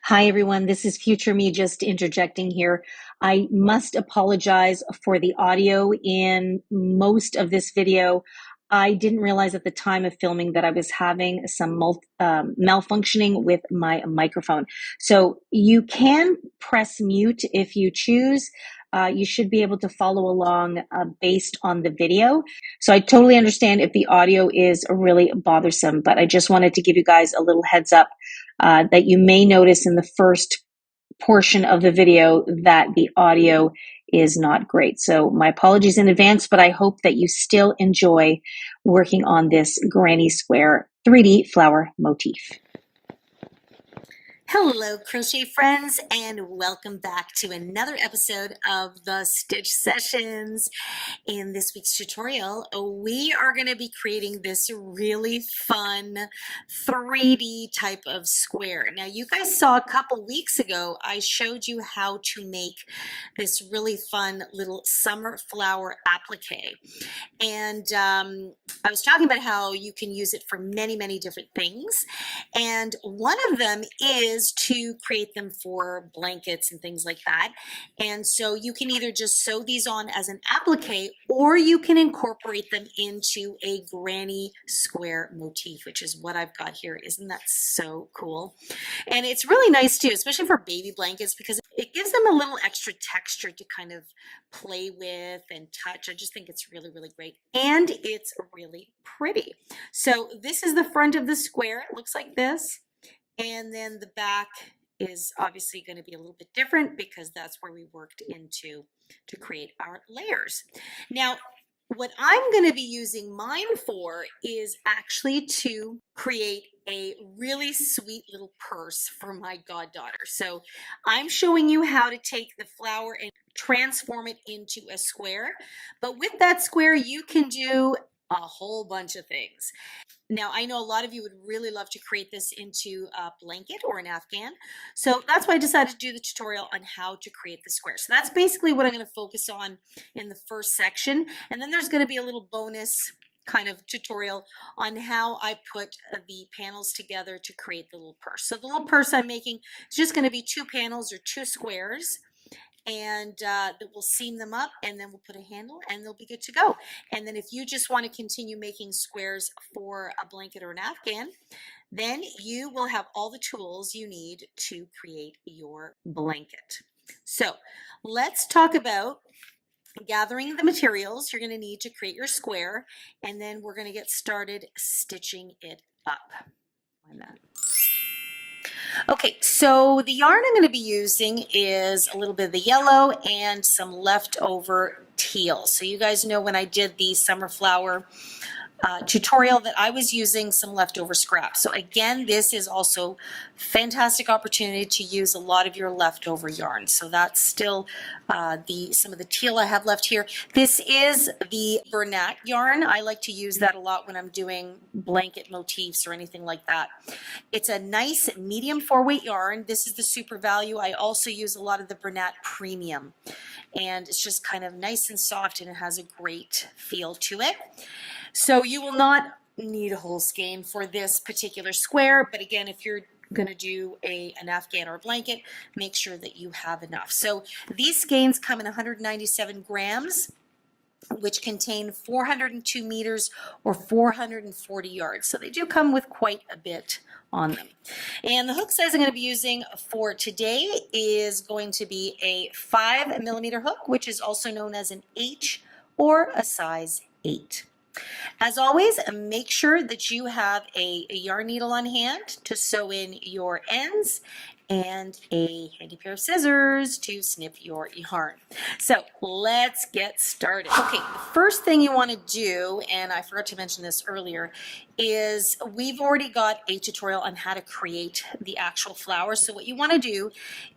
Hi, everyone. This is Future Me just interjecting here. I must apologize for the audio in most of this video. I didn't realize at the time of filming that I was having some malfunctioning with my microphone. So you can press mute if you choose. You should be able to follow along based on the video. So I totally understand if the audio is really bothersome, but I just wanted to give you guys a little heads up that you may notice in the first portion of the video that the audio is not great. So my apologies in advance, but I hope that you still enjoy working on this granny square 3D flower motif. Hello, crochet friends, and welcome back to another episode of the Stitch Sessions. In this week's tutorial, we are going to be creating this really fun 3D type of square. Now, you guys saw a couple weeks ago, I showed you how to make this really fun little summer flower applique. And I was talking about how you can use it for many, many different things. And one of them is to create them for blankets and things like that. And so you can either just sew these on as an applique, or you can incorporate them into a granny square motif, which is what I've got here. Isn't that so cool? And it's really nice too, especially for baby blankets, because it gives them a little extra texture to kind of play with and touch. I just think it's really, really great. And it's really pretty. So this is the front of the square. It looks like this. And then the back is obviously going to be a little bit different because that's where we worked into to create our layers. Now, what I'm going to be using mine for is actually to create a really sweet little purse for my goddaughter. So I'm showing you how to take the flower and transform it into a square. But with that square, you can do a whole bunch of things. Now, I know a lot of you would really love to create this into a blanket or an afghan. So that's why I decided to do the tutorial on how to create the square. So that's basically what I'm going to focus on in the first section. And then there's going to be a little bonus kind of tutorial on how I put the panels together to create the little purse. So the little purse I'm making is just going to be 2 panels or 2 squares. And we'll seam them up, and then we'll put a handle, and they'll be good to go. And then if you just want to continue making squares for a blanket or an afghan, then you will have all the tools you need to create your blanket. So let's talk about gathering the materials you're going to need to create your square, and then we're going to get started stitching it up. Why not? Okay, so the yarn I'm going to be using is a little bit of the yellow and some leftover teal. So you guys know when I did the summer flower tutorial that I was using some leftover scraps. So again, this is also fantastic opportunity to use a lot of your leftover yarn. So that's still some of the teal I have left here. This is the Bernat yarn. I like to use that a lot when I'm doing blanket motifs or anything like that. It's a nice medium 4-weight yarn. This is the Super Value. I also use a lot of the Bernat Premium, and it's just kind of nice and soft, and it has a great feel to it. So you will not need a whole skein for this particular square, but again, if you're going to do an afghan or a blanket, make sure that you have enough. So these skeins come in 197 grams, which contain 402 meters or 440 yards. So they do come with quite a bit on them. And the hook size I'm going to be using for today is going to be a 5mm hook, which is also known as an H or a size 8. As always, make sure that you have a yarn needle on hand to sew in your ends and a handy pair of scissors to snip your yarn. So let's get started. Okay, the first thing you want to do, and I forgot to mention this earlier, is we've already got a tutorial on how to create the actual flower. So what you want to do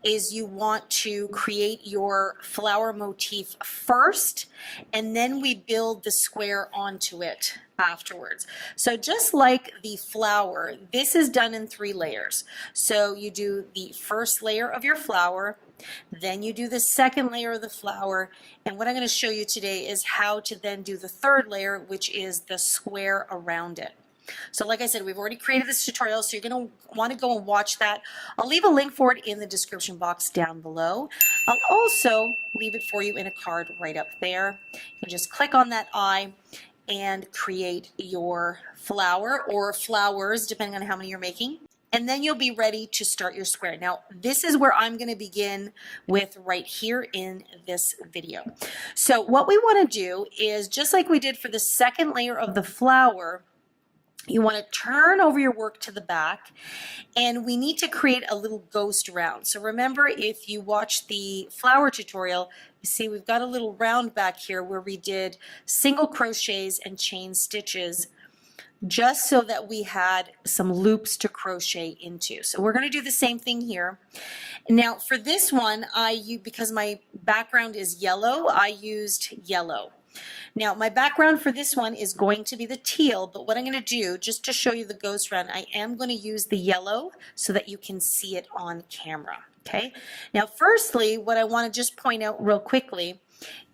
is you want to create your flower motif first, and then we build the square onto it afterwards. So just like the flower, this is done in 3 layers. So you do the first layer of your flower, then you do the second layer of the flower, and what I'm going to show you today is how to then do the 3rd layer, which is the square around it. So like I said, we've already created this tutorial, so you're going to want to go and watch that. I'll leave a link for it in the description box down below. I'll also leave it for you in a card right up there. You can just click on that eye and create your flower or flowers, depending on how many you're making. And then you'll be ready to start your square. Now, this is where I'm going to begin with right here in this video. So what we want to do is, just like we did for the second layer of the flower, you want to turn over your work to the back, and we need to create a little ghost round. So remember, if you watch the flower tutorial, you see we've got a little round back here where we did single crochets and chain stitches, just so that we had some loops to crochet into. So we're going to do the same thing here. Now for this one, because my background is yellow, I used yellow. Now my background for this one is going to be the teal, but what I'm going to do, just to show you the ghost round, I am going to use the yellow so that you can see it on camera. Okay. Now firstly, what I want to just point out real quickly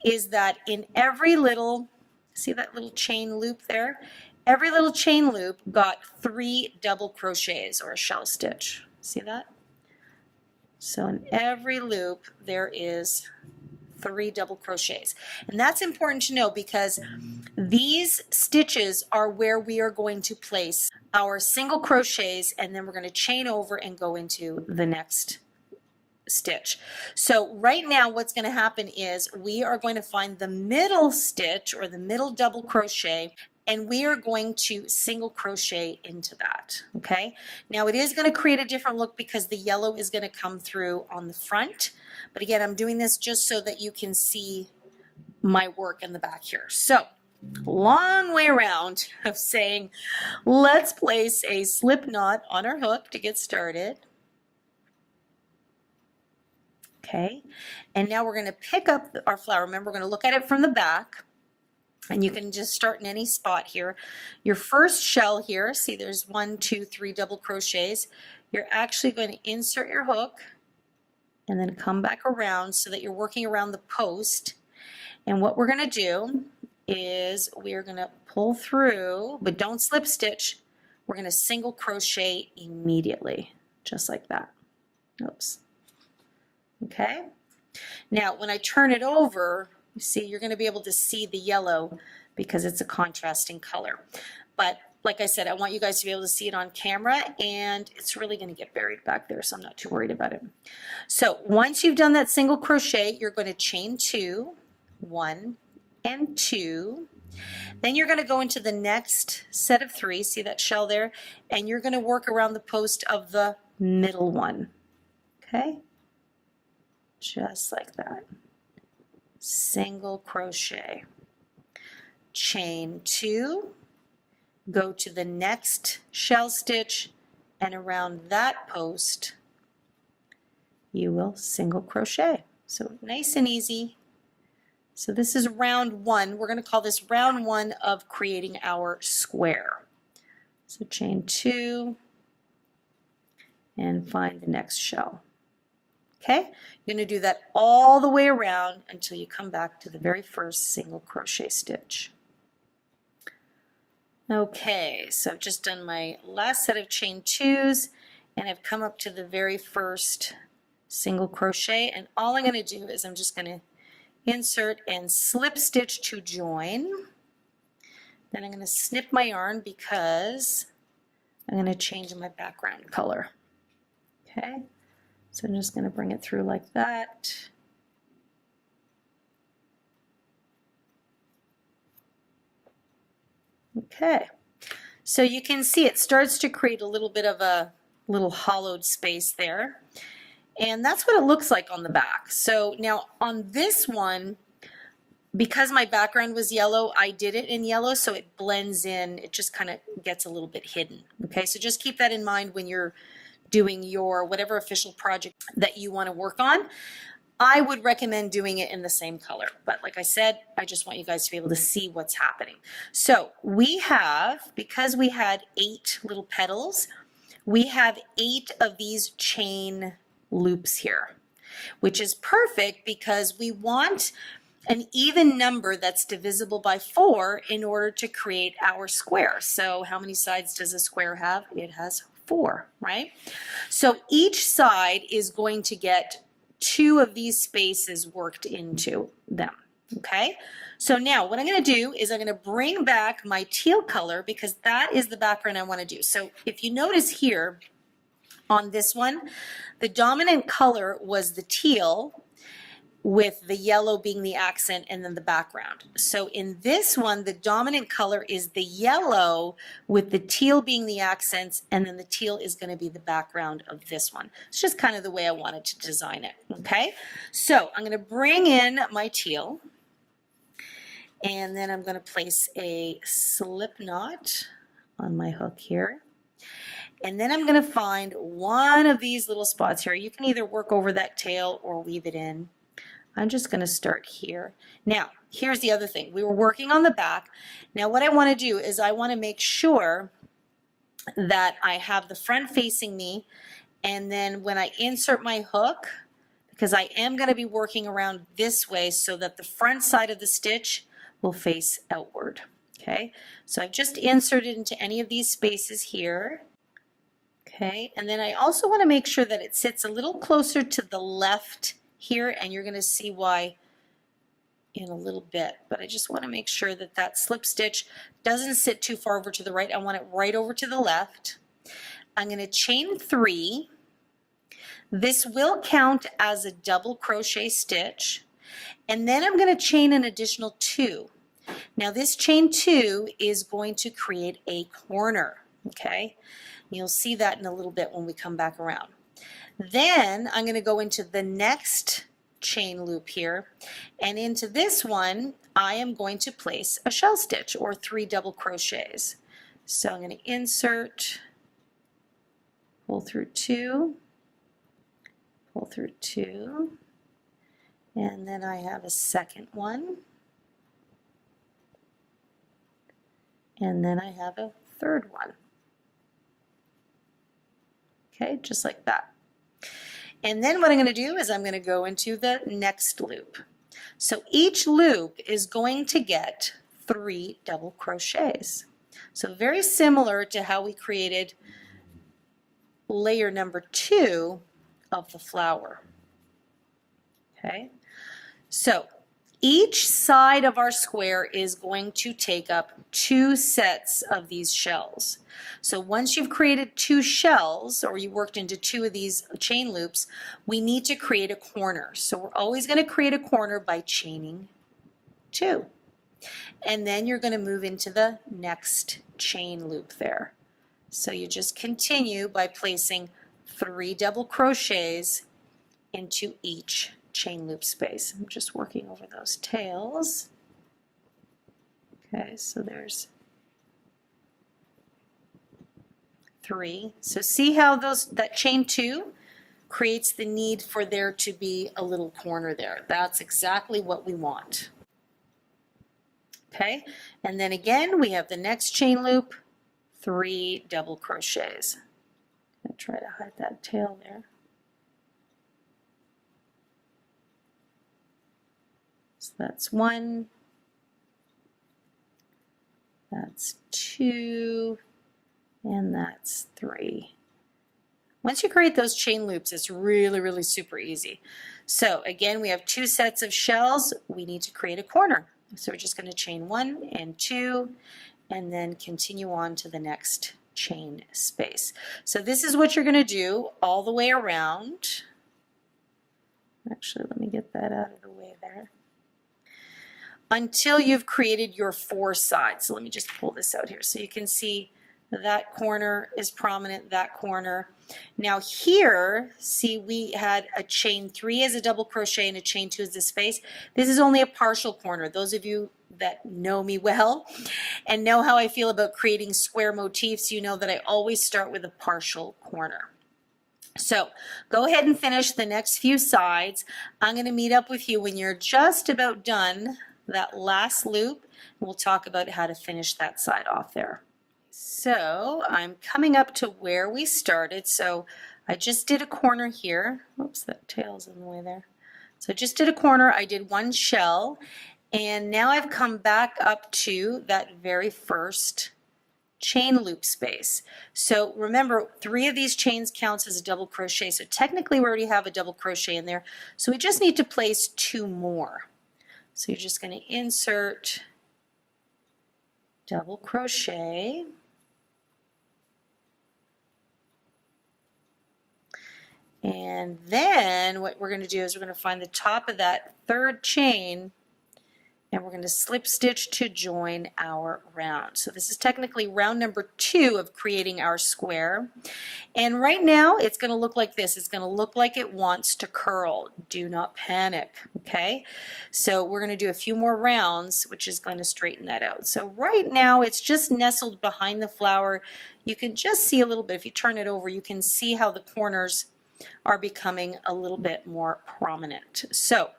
is that in every little, see that little chain loop there? Every little chain loop got 3 double crochets or a shell stitch. See that? So in every loop there is 3 double crochets. And that's important to know because these stitches are where we are going to place our single crochets, and then we're going to chain over and go into the next stitch. So right now what's going to happen is we are going to find the middle stitch or the middle double crochet, and we are going to single crochet into that. Okay, now it is going to create a different look because the yellow is going to come through on the front, but again, I'm doing this just so that you can see my work in the back here. So long way around of saying let's place a slip knot on our hook to get started. Okay, and now we're going to pick up our flower. Remember, we're going to look at it from the back, and you can just start in any spot here. Your first shell here, see there's 1, 2, 3 double crochets. You're actually going to insert your hook and then come back around so that you're working around the post. And what we're going to do is we're going to pull through, but don't slip stitch. We're going to single crochet immediately, just like that. Oops. Okay. Now when I turn it over, you see, you're going to be able to see the yellow because it's a contrasting color. But like I said, I want you guys to be able to see it on camera, and it's really going to get buried back there, so I'm not too worried about it. So once you've done that single crochet, you're going to chain 2, 1 and 2. Then you're going to go into the next set of 3, see that shell there, and you're going to work around the post of the middle one. Okay? Just like that. Single crochet, chain 2, go to the next shell stitch, and around that post you will single crochet. So nice and easy. So this is round 1. We're going to call this round 1 of creating our square. So chain 2 and find the next shell. Okay, you're going to do that all the way around until you come back to the very first single crochet stitch. Okay, so I've just done my last set of chain 2s, and I've come up to the very first single crochet, and all I'm going to do is I'm just going to insert and slip stitch to join. Then I'm going to snip my yarn because I'm going to change my background color. Okay. So I'm just going to bring it through like that. Okay, so you can see it starts to create a little bit of a little hollowed space there. And that's what it looks like on the back. So now on this one, because my background was yellow, I did it in yellow so it blends in. It just kind of gets a little bit hidden. Okay, so just keep that in mind when you're doing your whatever official project that you want to work on. I would recommend doing it in the same color, but like I said, I just want you guys to be able to see what's happening. So we have, because we had 8 little petals, we have 8 of these chain loops here, which is perfect because we want an even number that's divisible by 4 in order to create our square. So how many sides does a square have? It has 4, right? So each side is going to get 2 of these spaces worked into them, okay? So now what I'm going to do is I'm going to bring back my teal color because that is the background I want to do. So if you notice here on this one, the dominant color was the teal, with the yellow being the accent and then the background. So in this one, the dominant color is the yellow with the teal being the accents, and then the teal is going to be the background of this one. It's just kind of the way I wanted to design it, okay? So I'm going to bring in my teal, and then I'm going to place a slip knot on my hook here. And then I'm going to find one of these little spots here. You can either work over that tail or weave it in. I'm just going to start here. Now, here's the other thing. We were working on the back. Now, what I want to do is I want to make sure that I have the front facing me, and then when I insert my hook, because I am going to be working around this way so that the front side of the stitch will face outward. Okay, so I've just inserted into any of these spaces here. Okay, and then I also want to make sure that it sits a little closer to the left here, and you're going to see why in a little bit, but I just want to make sure that that slip stitch doesn't sit too far over to the right. I want it right over to the left. I'm going to chain 3. This will count as a double crochet stitch, and then I'm going to chain an additional 2. Now this chain 2 is going to create a corner, okay? You'll see that in a little bit when we come back around. Then I'm going to go into the next chain loop here, and into this one I am going to place a shell stitch or 3 double crochets. So I'm going to insert, pull through 2, pull through 2, and then I have a second one, and then I have a third one. Okay, just like that. And then what I'm going to do is I'm going to go into the next loop. So each loop is going to get 3 double crochets. So very similar to how we created layer number 2 of the flower. Okay, so each side of our square is going to take up 2 sets of these shells. So once you've created 2 shells, or you worked into 2 of these chain loops, we need to create a corner. So we're always going to create a corner by chaining 2. And then you're going to move into the next chain loop there. So you just continue by placing 3 double crochets into each chain loop space. I'm just working over those tails. Okay, so there's 3. So see how that chain 2 creates the need for there to be a little corner there. That's exactly what we want. Okay, and then again we have the next chain loop, 3 double crochets. I'm going to try to hide that tail there. So that's 1, that's 2, and that's 3. Once you create those chain loops, it's really, really super easy. So again, we have 2 sets of shells. We need to create a corner. So we're just going to chain 1 and 2, and then continue on to the next chain space. So this is what you're going to do all the way around. Actually, let me get that out of the way there. Until you've created your 4 sides. So let me just pull this out here so you can see that corner is prominent, that corner. Now here, see, we had a chain 3 as a double crochet and a chain 2 as a space. This is only a partial corner. Those of you that know me well and know how I feel about creating square motifs, you know that I always start with a partial corner. So go ahead and finish the next few sides. I'm going to meet up with you when you're just about done that last loop. We'll talk about how to finish that side off there. So I'm coming up to where we started. So I just did a corner here. Oops, that tail's in the way there. So I just did a corner, I did one shell, and now I've come back up to that very first chain loop space. So remember, 3 of these chains counts as a double crochet, so technically we already have a double crochet in there, so we just need to place 2 more. So you're just going to insert double crochet, and then what we're going to do is we're going to find the top of that 3rd chain, and we're going to slip stitch to join our round. So this is technically round number 2 of creating our square. And right now it's going to look like this. It's going to look like it wants to curl. Do not panic, okay? So we're going to do a few more rounds, which is going to straighten that out. So right now it's just nestled behind the flower. You can just see a little bit. If you turn it over, you can see how the corners are becoming a little bit more prominent. So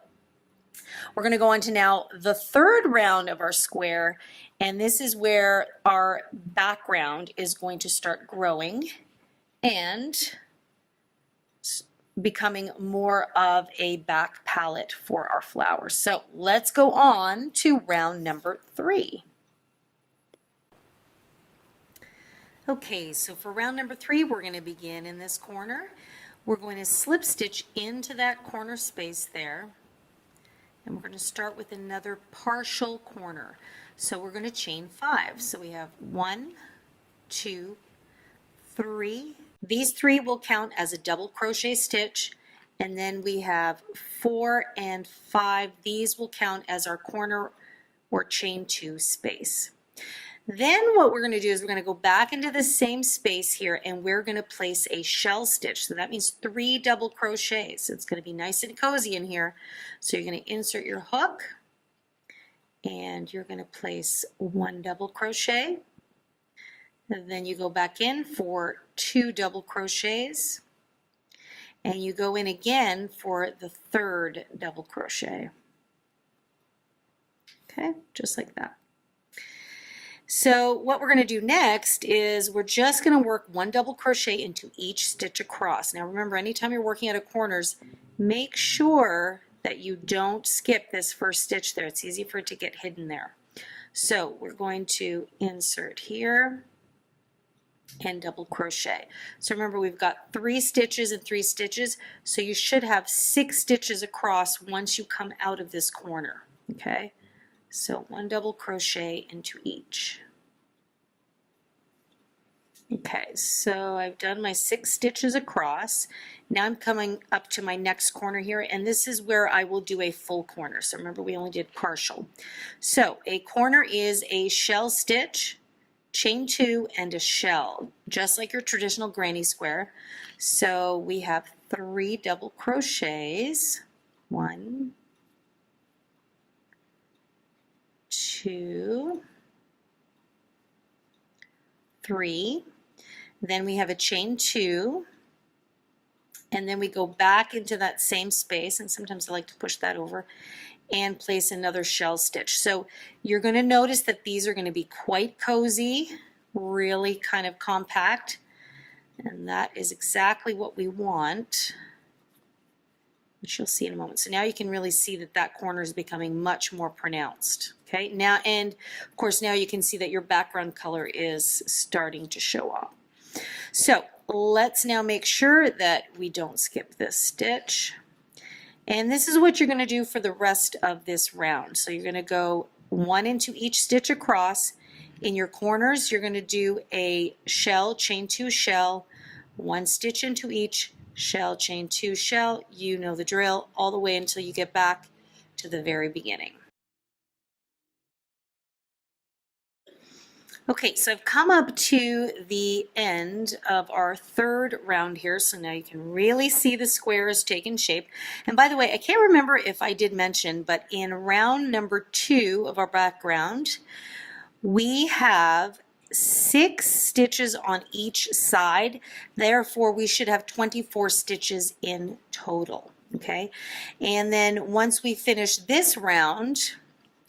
we're going to go on to now the 3rd round of our square, and this is where our background is going to start growing and becoming more of a back palette for our flowers. So let's go on to round number 3. Okay, so for round number 3, we're going to begin in this corner. We're going to slip stitch into that corner space there. And we're going to start with another partial corner. So we're going to chain 5. So we have 1, 2, 3. These 3 will count as a double crochet stitch. And then we have 4 and 5. These will count as our corner or chain 2 space. Then what we're going to do is we're going to go back into the same space here, and we're going to place a shell stitch. So that means 3 double crochets. It's going to be nice and cozy in here. So you're going to insert your hook, and you're going to place 1 double crochet. And then you go back in for 2 double crochets, and you go in again for the 3rd double crochet. Okay, just like that. So what we're going to do next is we're just going to work 1 double crochet into each stitch across. Now remember, anytime you're working out of corners, make sure that you don't skip this first stitch there. It's easy for it to get hidden there. So we're going to insert here and double crochet. So remember, we've got 3 stitches and 3 stitches, so you should have 6 stitches across once you come out of this corner. Okay, so 1 double crochet into each. Okay, so I've done my 6 stitches across. Now I'm coming up to my next corner here, and this is where I will do a full corner. So remember, we only did partial. So a corner is a shell stitch, chain 2, and a shell, just like your traditional granny square. So we have 3 double crochets. 1, 2, 3. Then we have a chain 2, and then we go back into that same space, and sometimes I like to push that over and place another shell stitch. So you're going to notice that these are going to be quite cozy, really kind of compact, and that is exactly what we want, which you'll see in a moment. So now you can really see that that corner is becoming much more pronounced. Okay, now, and of course now you can see that your background color is starting to show off. So let's now make sure that we don't skip this stitch. And this is what you're going to do for the rest of this round. So you're going to go 1 into each stitch across. In your corners, you're going to do a shell, chain 2 shell, 1 stitch into each, shell, chain 2 shell. You know the drill, all the way until you get back to the very beginning. Okay, so I've come up to the end of our 3rd round here, so now you can really see the square is taking shape. And by the way, I can't remember if I did mention, but in round number 2 of our background, we have 6 stitches on each side. Therefore, we should have 24 stitches in total. Okay, and then once we finish this round,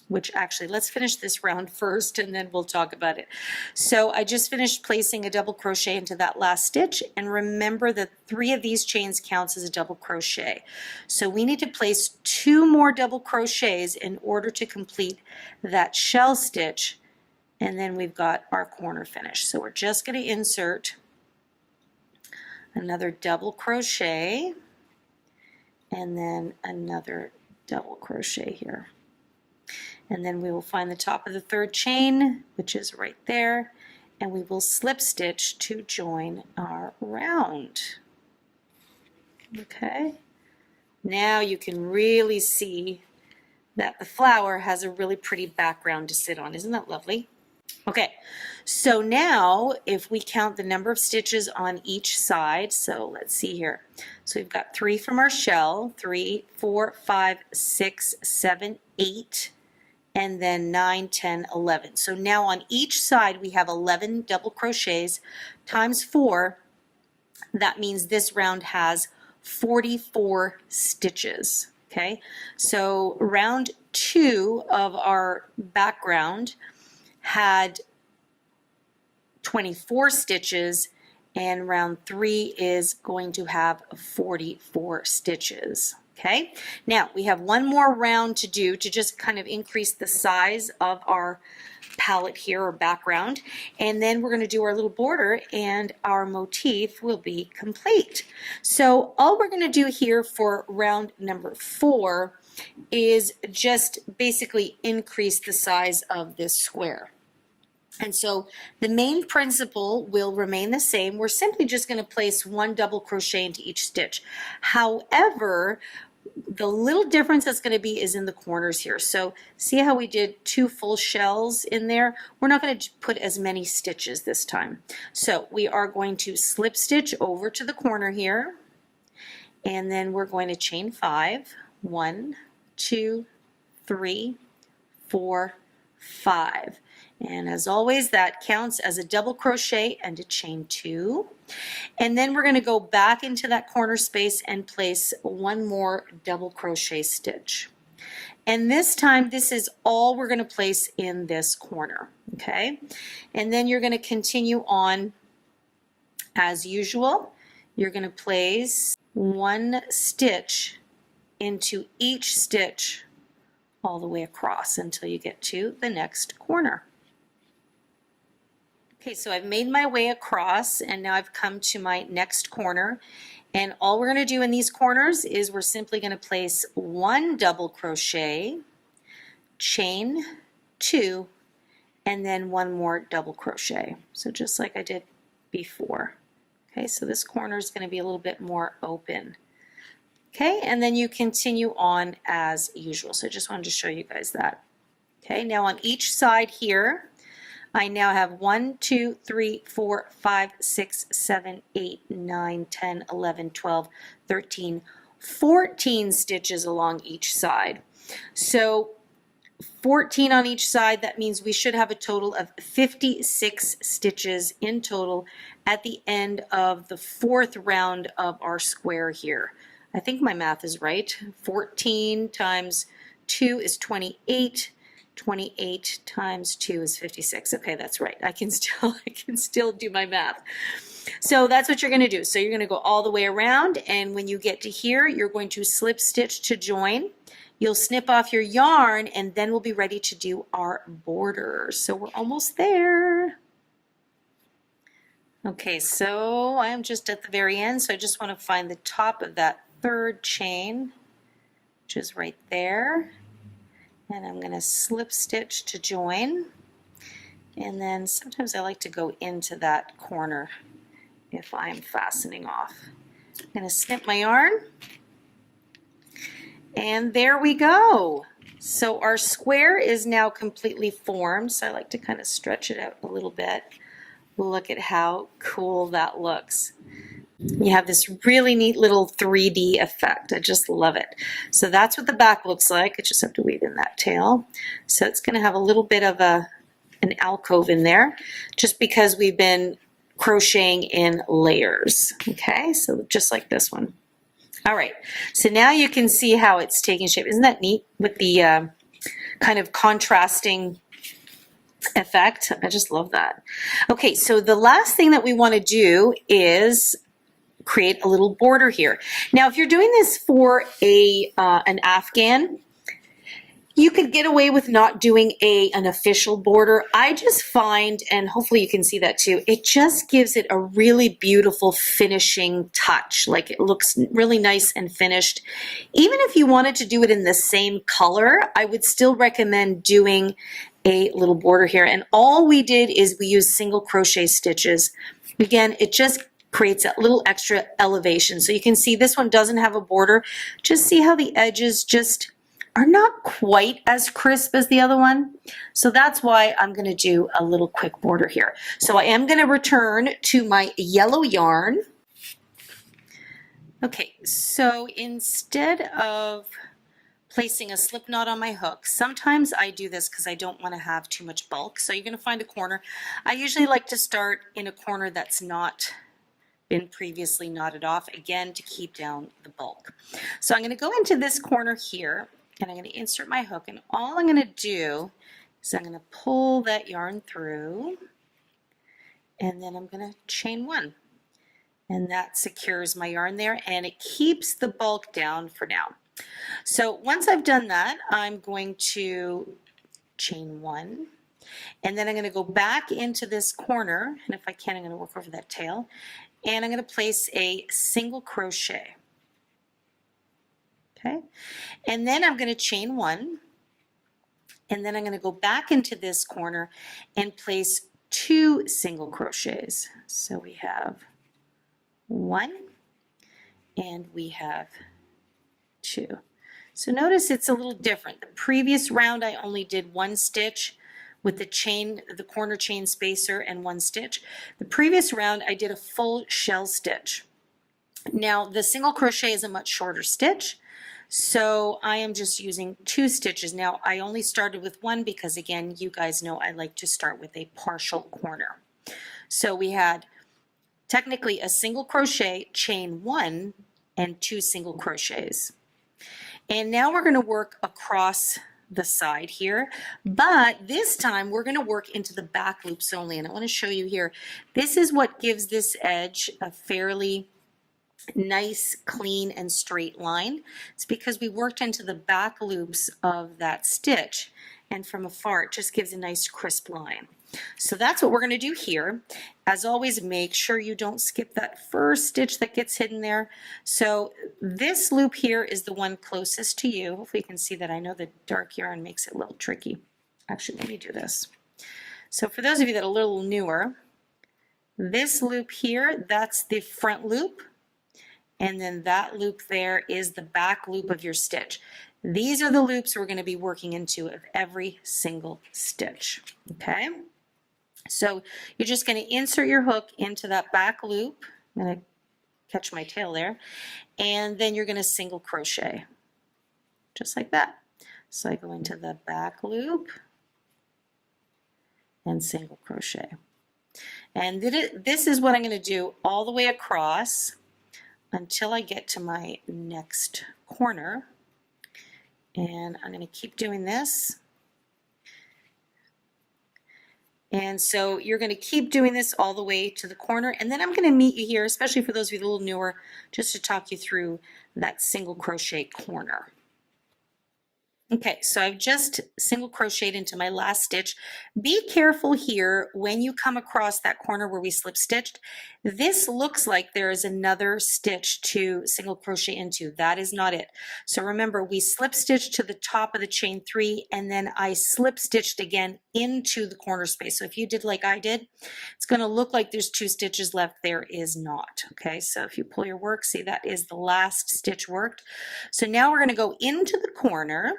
which actually, let's finish this round first and then we'll talk about it. So I just finished placing a double crochet into that last stitch, and remember that 3 of these chains counts as a double crochet. So we need to place 2 more double crochets in order to complete that shell stitch, and then we've got our corner finished. So we're just going to insert another double crochet and then another double crochet here. And then we will find the top of the 3rd chain, which is right there, and we will slip stitch to join our round. Okay, now you can really see that the flower has a really pretty background to sit on. Isn't that lovely? Okay, so now if we count the number of stitches on each side, so let's see here. So we've got 3 from our shell, 3, 4, 5, 6, 7, 8, and then 9, 10, 11. So now on each side we have 11 double crochets times 4. That means this round has 44 stitches. Okay, so round 2 of our background had 24 stitches, and round 3 is going to have 44 stitches. Okay, now we have one more round to do to just kind of increase the size of our palette here, or background, and then we're going to do our little border and our motif will be complete. So all we're going to do here for round number 4 is just basically increase the size of this square. And so the main principle will remain the same. We're simply just going to place 1 double crochet into each stitch. However, the little difference that's going to be is in the corners here. So see how we did 2 full shells in there? We're not going to put as many stitches this time. So we are going to slip stitch over to the corner here, and then we're going to chain 5. 1, 2, 3, 4, 5. And as always, that counts as a double crochet and a chain 2. And then we're going to go back into that corner space and place 1 more double crochet stitch. And this time, this is all we're going to place in this corner. Okay, and then you're going to continue on as usual. You're going to place 1 stitch into each stitch all the way across until you get to the next corner. Okay, so I've made my way across, and now I've come to my next corner, and all we're going to do in these corners is we're simply going to place 1 double crochet, chain 2, and then 1 more double crochet. So just like I did before. Okay, so this corner is going to be a little bit more open. Okay, and then you continue on as usual. So I just wanted to show you guys that. Okay, now on each side here, I now have 1, 2, 3, 4, 5, 6, 7, 8, 9, 10, 11, 12, 13, 14 stitches along each side. So 14 on each side, that means we should have a total of 56 stitches in total at the end of the 4th round of our square here. I think my math is right. 14 times 2 is 28. 28 times 2 is 56. Okay, that's right. I can still do my math. So that's what you're going to do. So you're going to go all the way around, and when you get to here, you're going to slip stitch to join. You'll snip off your yarn, and then we'll be ready to do our border. So we're almost there. Okay, so I'm just at the very end, so I just want to find the top of that 3rd chain, which is right there. And I'm going to slip stitch to join, and then sometimes I like to go into that corner if I'm fastening off. I'm going to snip my yarn, and there we go. So our square is now completely formed, so I like to kind of stretch it out a little bit. Look at how cool that looks. You have this really neat little 3D effect. I just love it. So that's what the back looks like. I just have to weave in that tail. So it's going to have a little bit of an alcove in there, just because we've been crocheting in layers. Okay, so just like this one. All right, so now you can see how it's taking shape. Isn't that neat with the kind kind of contrasting effect. I just love that. Okay, so the last thing that we want to do is create a little border here. Now, if you're doing this for an Afghan, you could get away with not doing an official border. I just find, and hopefully you can see that too, it just gives it a really beautiful finishing touch. Like it looks really nice and finished. Even if you wanted to do it in the same color, I would still recommend doing a little border here. And all we did is we used single crochet stitches. Again, it just creates that little extra elevation. So you can see this one doesn't have a border. Just see how the edges just are not quite as crisp as the other one. So that's why I'm going to do a little quick border here. So I am going to return to my yellow yarn. Okay, so instead of placing a slip knot on my hook, sometimes I do this because I don't want to have too much bulk. So you're going to find a corner. I usually like to start in a corner that's not been previously knotted off, again to keep down the bulk. So I'm going to go into this corner here, and I'm going to insert my hook, and all I'm going to do is I'm going to pull that yarn through, and then I'm going to chain one, and that secures my yarn there, and it keeps the bulk down for now. So once I've done that, I'm going to chain one, and then I'm going to go back into this corner, and if I can, I'm going to work over that tail, and I'm going to place a single crochet. Okay, and then I'm going to chain one, and then I'm going to go back into this corner and place 2 single crochets. So we have 1 and we have 2. So notice it's a little different. The previous round I only did 1 stitch with the corner chain spacer and 1 stitch. The previous round I did a full shell stitch. Now the single crochet is a much shorter stitch, so I am just using 2 stitches. Now I only started with 1 because, again, you guys know I like to start with a partial corner. So we had technically a single crochet, chain 1, and 2 single crochets. And now we're going to work across the side here, but this time we're going to work into the back loops only, and I want to show you here. This is what gives this edge a fairly nice, clean, and straight line. It's because we worked into the back loops of that stitch, and from afar it just gives a nice crisp line. So that's what we're going to do here. As always, make sure you don't skip that first stitch that gets hidden there. So this loop here is the one closest to you. Hopefully you can see that. I know the dark yarn makes it a little tricky. Actually, let me do this. So for those of you that are a little newer, this loop here, that's the front loop. And then that loop there is the back loop of your stitch. These are the loops we're going to be working into of every single stitch. Okay, so you're just going to insert your hook into that back loop. I'm going to catch my tail there, and then you're going to single crochet just like that. So I go into the back loop and single crochet, and this is what I'm going to do all the way across until I get to my next corner. And I'm going to keep doing this. And so you're going to keep doing this all the way to the corner, and then I'm going to meet you here, especially for those of you a little newer, just to talk you through that single crochet corner. Okay, so I've just single crocheted into my last stitch. Be careful here when you come across that corner where we slip stitched. This looks like there is another stitch to single crochet into. That is not it. So remember, we slip stitched to the top of the chain 3, and then I slip stitched again into the corner space. So if you did like I did, it's going to look like there's 2 stitches left. There is not. Okay, so if you pull your work, see that is the last stitch worked. So now we're going to go into the corner.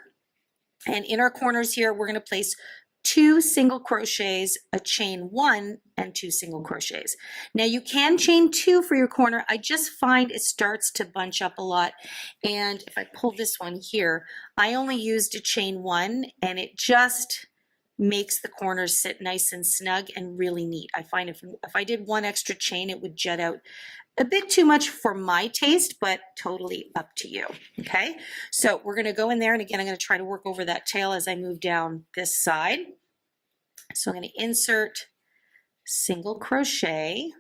And in our corners here, we're going to place 2 single crochets, a chain 1, and 2 single crochets. Now you can chain 2 for your corner. I just find it starts to bunch up a lot. And if I pull this one here, I only used a chain 1, and it just makes the corners sit nice and snug and really neat. I find if I did 1 extra chain, it would jut out a bit too much for my taste, but totally up to you, okay? So we're gonna go in there, and again, I'm gonna try to work over that tail as I move down this side. So I'm gonna insert, single crochet,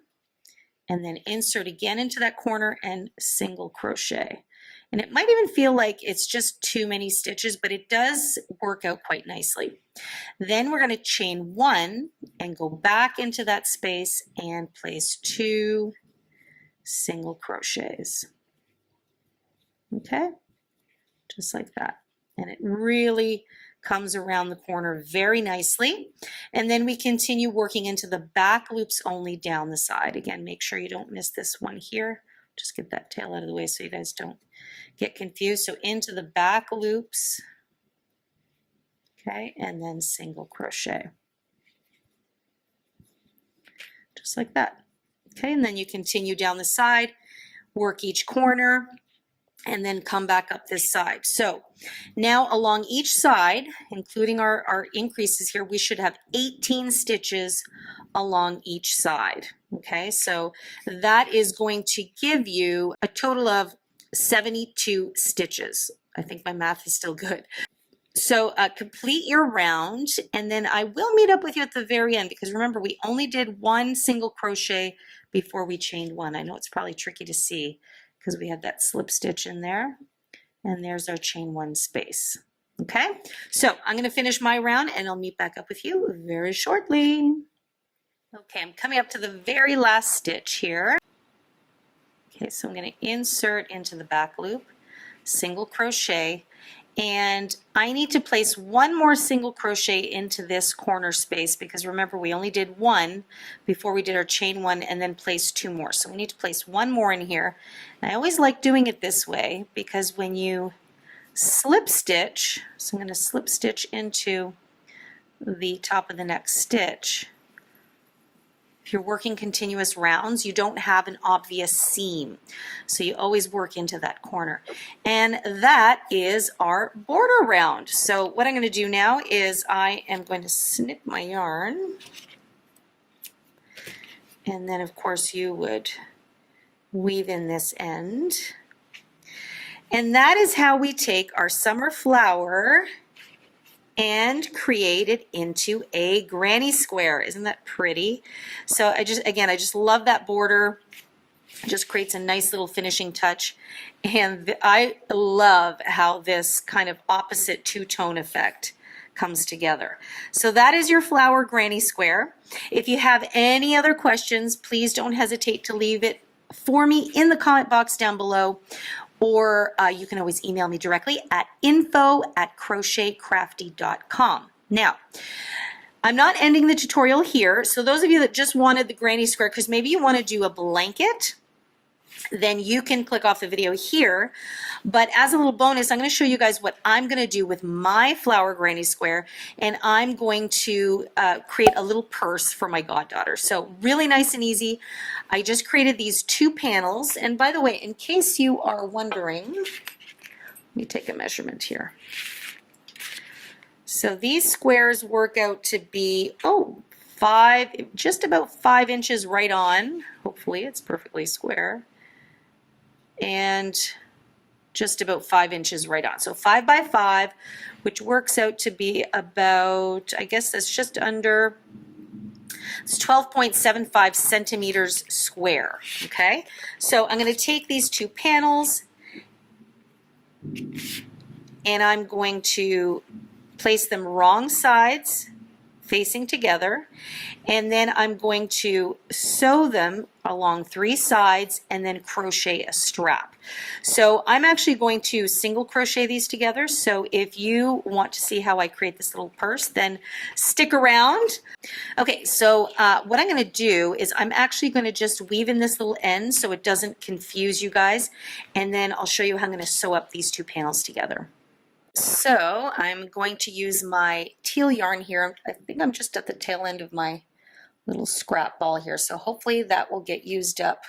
and then insert again into that corner and single crochet. And it might even feel like it's just too many stitches, but it does work out quite nicely. Then we're going to chain 1 and go back into that space and place 2 single crochets. Okay, just like that. And it really comes around the corner very nicely. And then we continue working into the back loops only down the side. Again, make sure you don't miss this one here. Just get that tail out of the way so you guys don't get confused. So into the back loops, okay, and then single crochet. Just like that. Okay, and then you continue down the side, work each corner, and then come back up this side. So now along each side, including our increases here, we should have 18 stitches along each side. Okay, so that is going to give you a total of 72 stitches. I think my math is still good. So complete your round, and then I will meet up with you at the very end, because remember, we only did 1 single crochet before we chained 1. I know it's probably tricky to see because we had that slip stitch in there, and there's our chain 1 space. Okay, so I'm going to finish my round and I'll meet back up with you very shortly. Okay, I'm coming up to the very last stitch here. Okay, so I'm going to insert into the back loop, single crochet, and I need to place 1 more single crochet into this corner space, because remember, we only did 1 before we did our chain 1 and then place 2 more. So we need to place 1 more in here. And I always like doing it this way, because when you slip stitch, so I'm going to slip stitch into the top of the next stitch. If you're working continuous rounds, you don't have an obvious seam. So you always work into that corner. And that is our border round. So what I'm going to do now is I am going to snip my yarn. And then of course you would weave in this end. And that is how we take our summer flower and create it into a granny square. Isn't that pretty? So I just love that border. It just creates a nice little finishing touch. And I love how this kind of opposite two-tone effect comes together. So that is your flower granny square. If you have any other questions, please don't hesitate to leave it for me in the comment box down below. Or you can always email me directly at info@crochetcrafty.com. Now, I'm not ending the tutorial here, so those of you that just wanted the granny square, because maybe you want to do a blanket, then you can click off the video here. But as a little bonus, I'm going to show you guys what I'm going to do with my flower granny square, and I'm going to create a little purse for my goddaughter. So really nice and easy. I just created these 2 panels, and by the way, in case you are wondering, let me take a measurement here. So these squares work out to be, just about 5 inches right on. Hopefully it's perfectly square. And just about 5 inches right on. So 5 by 5, which works out to be about, I guess that's just under, it's 12.75 centimeters square. Okay, so I'm going to take these 2 panels and I'm going to place them wrong sides facing together, and then I'm going to sew them along 3 sides and then crochet a strap. So I'm actually going to single crochet these together, so if you want to see how I create this little purse, then stick around. Okay, so what I'm going to do is I'm actually going to just weave in this little end so it doesn't confuse you guys, and then I'll show you how I'm going to sew up these 2 panels together. So I'm going to use my teal yarn here. I think I'm just at the tail end of my little scrap ball here, so hopefully that will get used up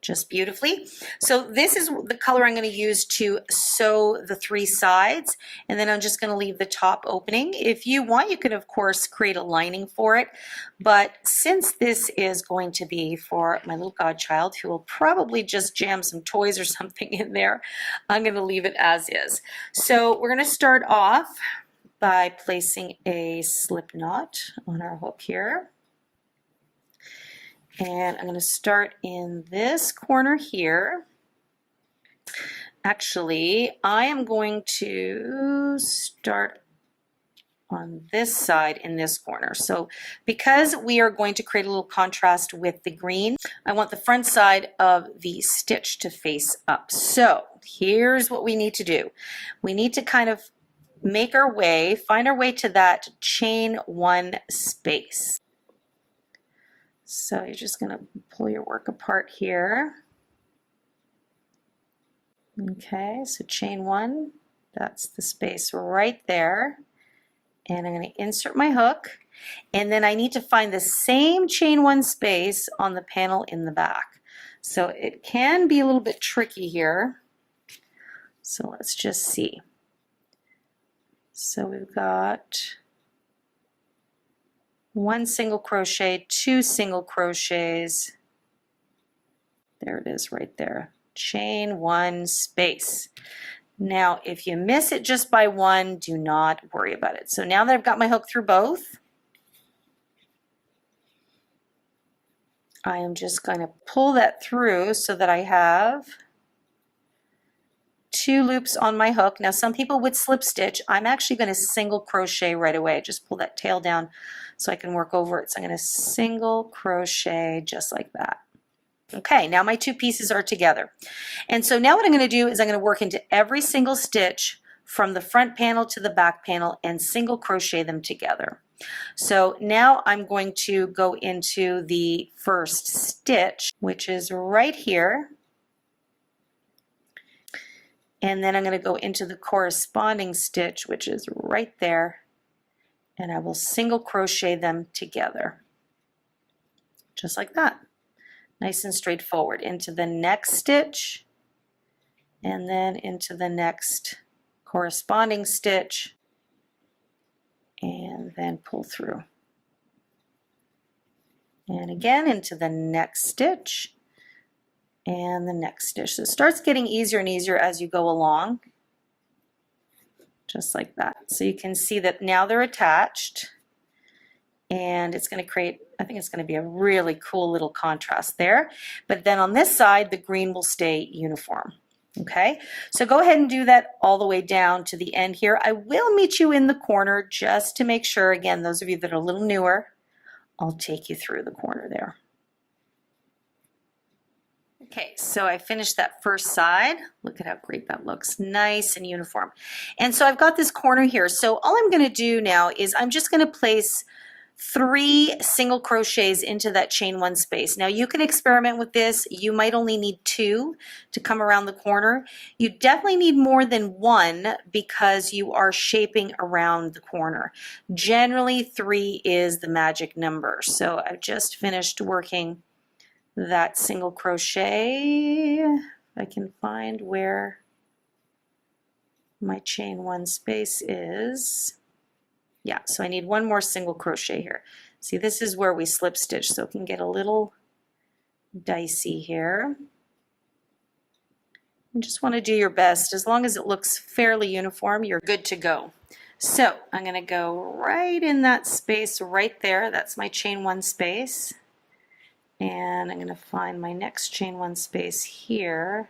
just beautifully. So this is the color I'm going to use to sew the 3 sides, and then I'm just going to leave the top opening. If you want, you could of course create a lining for it, but since this is going to be for my little godchild who will probably just jam some toys or something in there, I'm going to leave it as is. So we're going to start off by placing a slip knot on our hook here. And I'm going to start in this corner here. Actually, I am going to start on this side in this corner. So because we are going to create a little contrast with the green, I want the front side of the stitch to face up. So here's what we need to do. We need to kind of make our way, find our way to that chain 1 space. So you're just going to pull your work apart here. Okay, so chain 1, that's the space right there. And I'm going to insert my hook, and then I need to find the same chain 1 space on the panel in the back. So it can be a little bit tricky here. So let's just see. So we've got 1 single crochet, 2 single crochets. There it is right there. Chain 1 space. Now, if you miss it just by 1, do not worry about it. So now that I've got my hook through both, I am just going to pull that through so that I have 2 loops on my hook. Now, some people would slip stitch. I'm actually going to single crochet right away. Just pull that tail down so I can work over it. So I'm going to single crochet just like that. Okay, now my 2 pieces are together. And so now what I'm going to do is I'm going to work into every single stitch from the front panel to the back panel and single crochet them together. So now I'm going to go into the first stitch, which is right here. And then I'm going to go into the corresponding stitch, which is right there. And I will single crochet them together. Just like that. Nice and straightforward. Into the next stitch, and then into the next corresponding stitch, and then pull through. And again into the next stitch, and the next stitch. So it starts getting easier and easier as you go along, just like that. So you can see that now they're attached, and it's going to create, I think it's going to be a really cool little contrast there. But then on this side, the green will stay uniform. Okay, so go ahead and do that all the way down to the end here. I will meet you in the corner just to make sure, again, those of you that are a little newer, I'll take you through the corner there. Okay, so I finished that first side. Look at how great that looks, nice and uniform. And so I've got this corner here. So all I'm going to do now is I'm just going to place 3 single crochets into that chain 1 space. Now you can experiment with this. You might only need 2 to come around the corner. You definitely need more than 1 because you are shaping around the corner. Generally 3 is the magic number. So I've just finished working that single crochet. If I can find where my chain 1 space is. Yeah, so I need 1 more single crochet here. See, this is where we slip stitch, so it can get a little dicey here. You just want to do your best. As long as it looks fairly uniform, you're good to go. So I'm going to go right in that space right there. That's my chain 1 space. And I'm going to find my next chain 1 space here.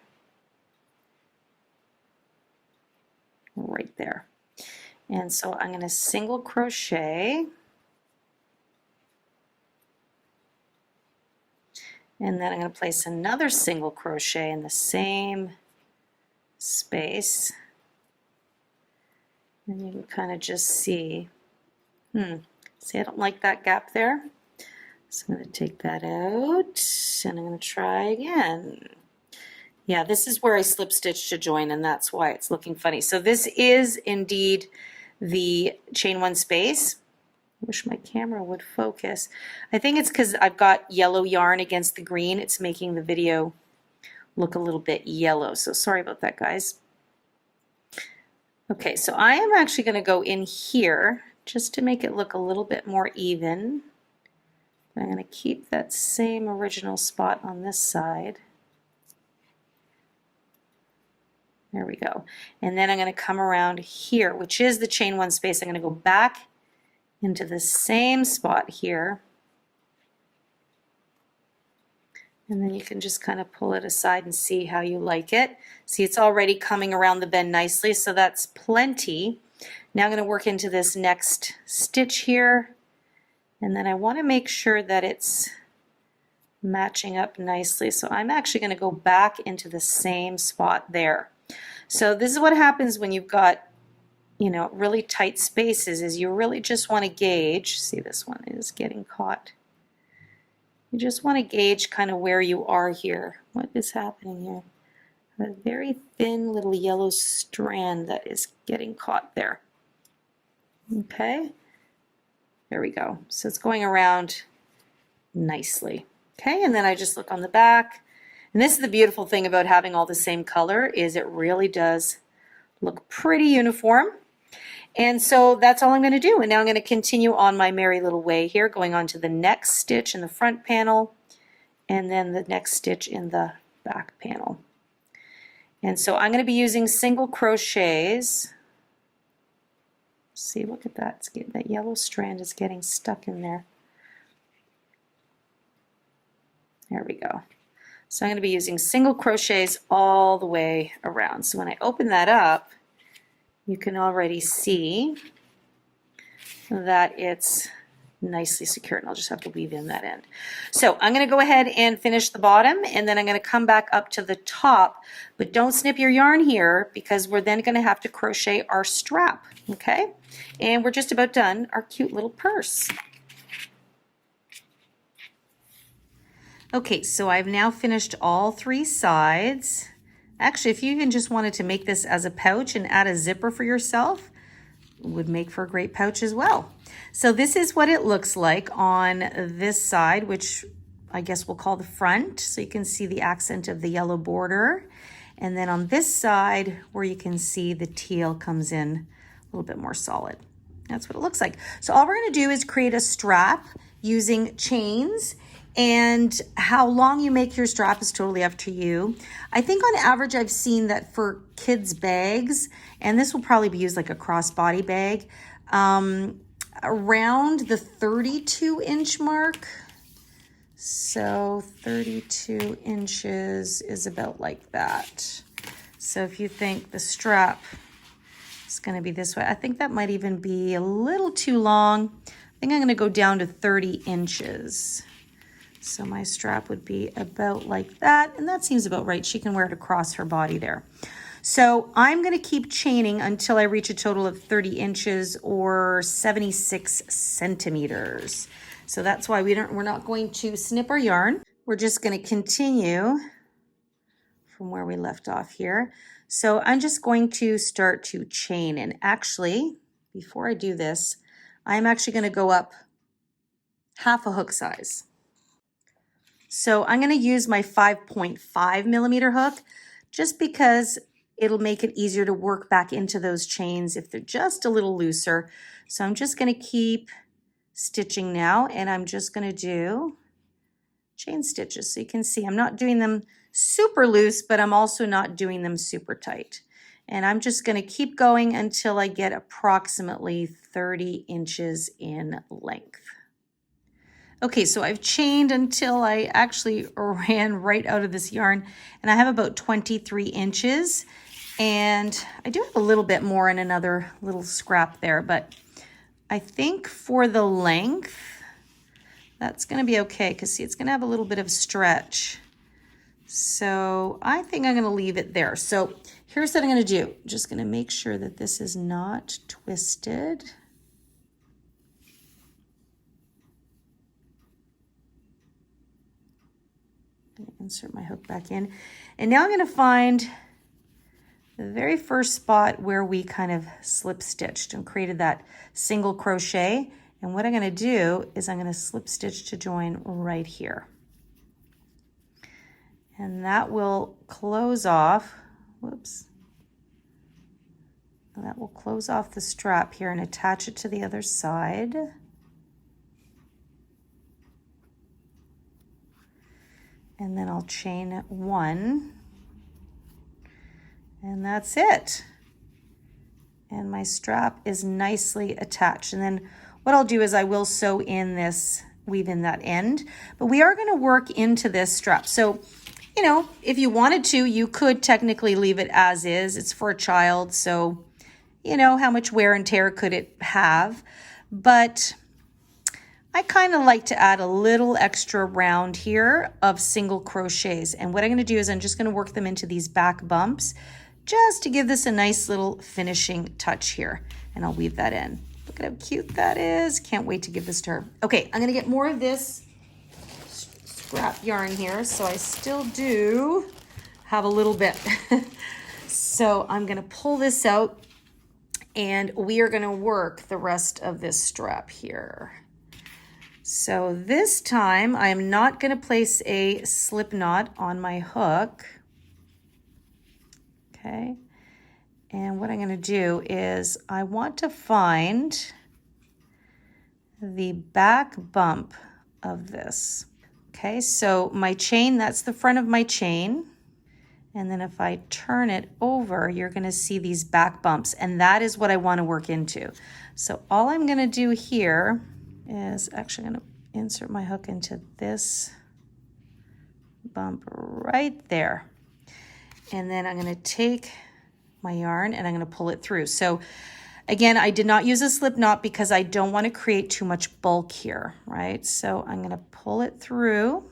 Right there. And so I'm going to single crochet, and then I'm going to place another single crochet in the same space, and you can kind of just see, see, I don't like that gap there, so I'm going to take that out, and I'm going to try again. Yeah, this is where I slip stitch to join, and that's why it's looking funny. So this is indeed the chain 1 space. I wish my camera would focus. I think it's because I've got yellow yarn against the green. It's making the video look a little bit yellow. So sorry about that, guys. Okay, so I am actually going to go in here just to make it look a little bit more even. I'm going to keep that same original spot on this side. There we go. And then I'm going to come around here, which is the chain one space. I'm going to go back into the same spot here. And then you can just kind of pull it aside and see how you like it. See, it's already coming around the bend nicely, so that's plenty. Now I'm going to work into this next stitch here. And then I want to make sure that it's matching up nicely. So I'm actually going to go back into the same spot there. So this is what happens when you've got, you know, really tight spaces, is you really just want to gauge. See, this one is getting caught. You just want to gauge kind of where you are here. What is happening here? A very thin little yellow strand that is getting caught there. Okay, there we go. So it's going around nicely. Okay, and then I just look on the back. And this is the beautiful thing about having all the same color, is it really does look pretty uniform. And so that's all I'm going to do. And now I'm going to continue on my merry little way here, going on to the next stitch in the front panel and then the next stitch in the back panel. And so I'm going to be using single crochets. See, look at that. That yellow strand is getting stuck in there. There we go. So I'm going to be using single crochets all the way around. So when I open that up, you can already see that it's nicely secured, and I'll just have to weave in that end. So I'm going to go ahead and finish the bottom, and then I'm going to come back up to the top, but don't snip your yarn here because we're then going to have to crochet our strap, okay? And we're just about done our cute little purse. Okay, so I've now finished all three sides. Actually, if you even just wanted to make this as a pouch and add a zipper for yourself, it would make for a great pouch as well. So this is what it looks like on this side, which I guess we'll call the front. So you can see the accent of the yellow border. And then on this side, where you can see the teal comes in a little bit more solid. That's what it looks like. So all we're going to do is create a strap using chains. And how long you make your strap is totally up to you. I think on average I've seen that for kids' bags, and this will probably be used like a crossbody bag, around the 32-inch mark. So 32 inches is about like that. So if you think the strap is going to be this way, I think that might even be a little too long. I think I'm going to go down to 30 inches. So my strap would be about like that, and that seems about right. She can wear it across her body there. So I'm going to keep chaining until I reach a total of 30 inches or 76 centimeters. So that's why we're not going to snip our yarn. We're just going to continue from where we left off here. So I'm just going to start to chain, and actually, before I do this, I'm actually going to go up half a hook size. So I'm going to use my 5.5 millimeter hook just because it'll make it easier to work back into those chains if they're just a little looser. So I'm just going to keep stitching now, and I'm just going to do chain stitches. So you can see I'm not doing them super loose, but I'm also not doing them super tight. And I'm just going to keep going until I get approximately 30 inches in length. Okay, so I've chained until I actually ran right out of this yarn, and I have about 23 inches, and I do have a little bit more in another little scrap there, but I think for the length, that's going to be okay, because see, it's going to have a little bit of stretch. So I think I'm going to leave it there. So here's what I'm going to do. I'm just going to make sure that this is not twisted. Insert my hook back in. And now I'm going to find the very first spot where we kind of slip stitched and created that single crochet. And what I'm going to do is I'm going to slip stitch to join right here. And that will close off, whoops. And that will close off the strap here and attach it to the other side. And then I'll chain 1. And that's it. And my strap is nicely attached. And then what I'll do is I will sew in this, weave in that end, but we are going to work into this strap. So, you know, if you wanted to, you could technically leave it as is. It's for a child, so, you know, how much wear and tear could it have? But I kind of like to add a little extra round here of single crochets. And what I'm going to do is I'm just going to work them into these back bumps just to give this a nice little finishing touch here. And I'll weave that in. Look at how cute that is. Can't wait to give this to her. Okay, I'm going to get more of this scrap yarn here. So I still do have a little bit. So I'm going to pull this out and we are going to work the rest of this strap here. So this time I'm not going to place a slip knot on my hook. Okay. And what I'm going to do is I want to find the back bump of this. Okay, so my chain, that's the front of my chain. And then if I turn it over, you're going to see these back bumps. And that is what I want to work into. So all I'm going to do here is actually going to insert my hook into this bump right there. And then I'm going to take my yarn and I'm going to pull it through. So again, I did not use a slip knot because I don't want to create too much bulk here, right? So I'm going to pull it through.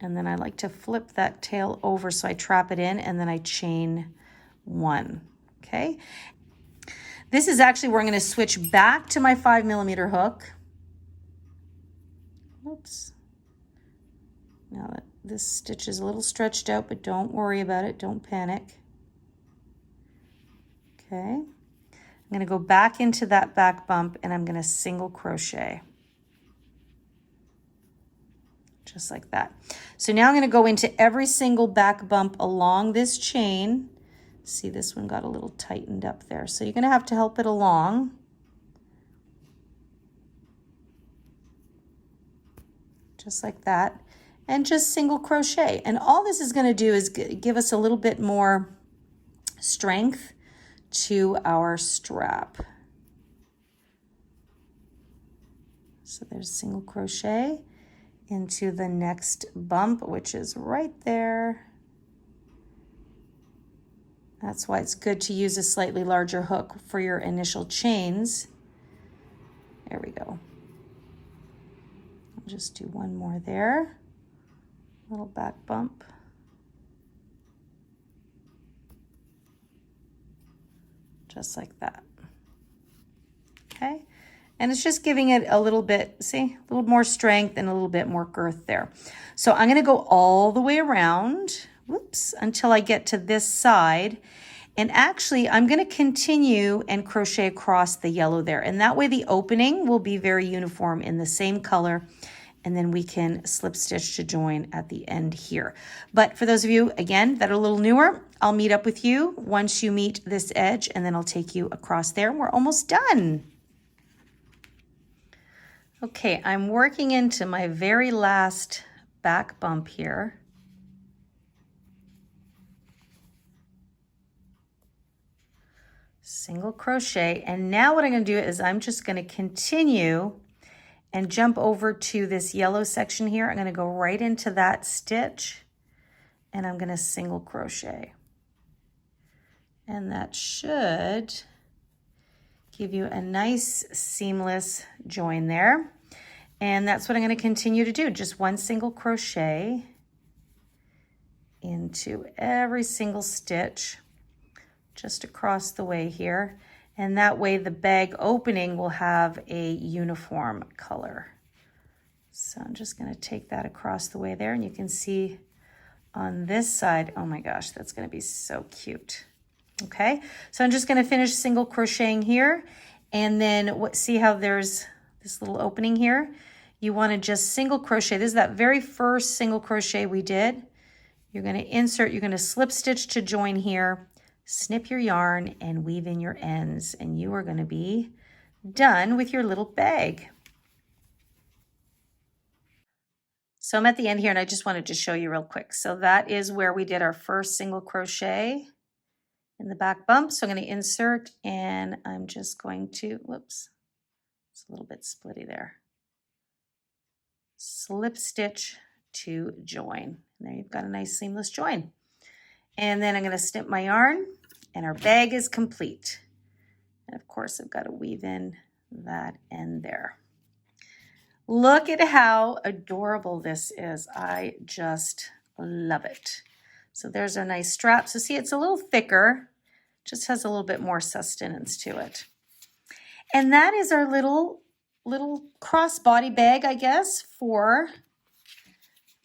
And then I like to flip that tail over so I trap it in and then I chain 1, okay? This is actually where I'm going to switch back to my 5mm hook. Oops. Now that this stitch is a little stretched out, but don't worry about it. Don't panic. Okay. I'm going to go back into that back bump and I'm going to single crochet. Just like that. So now I'm going to go into every single back bump along this chain. See, this one got a little tightened up there. So you're going to have to help it along. Just like that. And just single crochet. And all this is going to do is give us a little bit more strength to our strap. So there's single crochet into the next bump, which is right there. That's why it's good to use a slightly larger hook for your initial chains. There we go. I'll just do one more there. Little back bump. Just like that. Okay. And it's just giving it a little bit, see, a little more strength and a little bit more girth there. So I'm going to go all the way around, whoops, until I get to this side. And actually, I'm going to continue and crochet across the yellow there. And that way the opening will be very uniform in the same color. And then we can slip stitch to join at the end here. But for those of you, again, that are a little newer, I'll meet up with you once you meet this edge, and then I'll take you across there. We're almost done. Okay, I'm working into my very last back bump here. Single crochet, and now what I'm going to do is I'm just going to continue and jump over to this yellow section here. I'm going to go right into that stitch and I'm going to single crochet. And that should give you a nice seamless join there. And that's what I'm going to continue to do. Just one single crochet into every single stitch just across the way here. And that way the bag opening will have a uniform color. So I'm just going to take that across the way there, and you can see on this side, oh my gosh, that's going to be so cute. Okay, so I'm just going to finish single crocheting here, and then see how there's this little opening here? you want to just single crochet. This is that very first single crochet we did. You're going to insert, you're going to slip stitch to join here, snip your yarn and weave in your ends, and you are going to be done with your little bag. So I'm at the end here and I just wanted to show you real quick. So that is where we did our first single crochet in the back bump. So I'm going to insert and I'm just going to, whoops, it's a little bit splitty there. Slip stitch to join. And there you've got a nice seamless join. And then I'm going to snip my yarn and our bag is complete. And of course I've got to weave in that end there. Look at how adorable this is. I just love it. So there's our nice strap. So see, it's a little thicker, just has a little bit more sustenance to it. And that is our little crossbody bag, I guess, for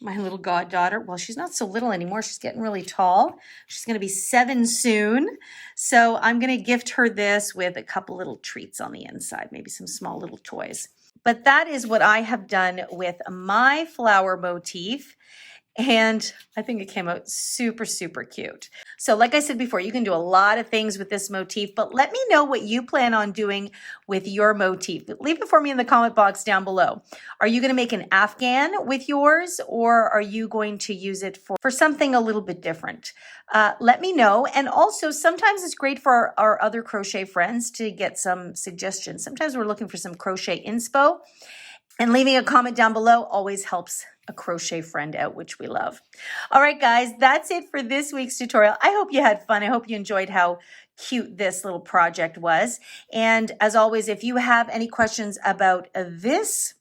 my little goddaughter. Well, she's not so little anymore. She's getting really tall. She's going to be 7 soon. So I'm going to gift her this with a couple little treats on the inside, maybe some small little toys. But that is what I have done with my flower motif. And I think it came out super, super cute. So like I said before, you can do a lot of things with this motif, but let me know what you plan on doing with your motif. Leave it for me in the comment box down below. Are you going to make an Afghan with yours, or are you going to use it for something a little bit different? Let me know. And also, sometimes it's great for our other crochet friends to get some suggestions. Sometimes we're looking for some crochet inspo. And leaving a comment down below always helps a crochet friend out, which we love. All right, guys, that's it for this week's tutorial. I hope you had fun. I hope you enjoyed how cute this little project was. And as always, if you have any questions about this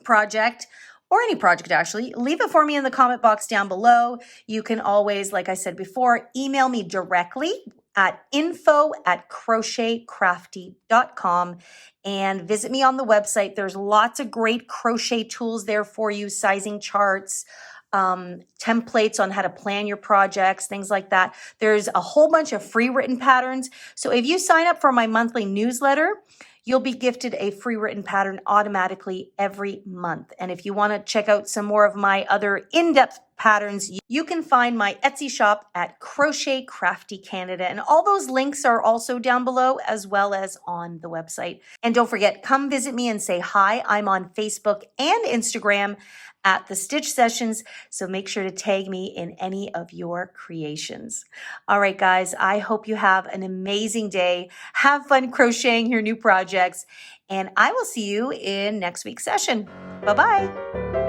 project, or any project actually, leave it for me in the comment box down below. You can always, like I said before, email me directly at info@crochetcrafty.com and visit me on the website. There's lots of great crochet tools there for you, sizing charts, templates on how to plan your projects, things like that. There's a whole bunch of free written patterns. So if you sign up for my monthly newsletter, you'll be gifted a free written pattern automatically every month. And if you want to check out some more of my other in-depth patterns, you can find my Etsy shop at Crochet Crafty Canada. And all those links are also down below, as well as on the website. And don't forget, come visit me and say hi. I'm on Facebook and Instagram at The Stitch Sessions, so make sure to tag me in any of your creations. All right, guys, I hope you have an amazing day. Have fun crocheting your new projects, and I will see you in next week's session. Bye-bye.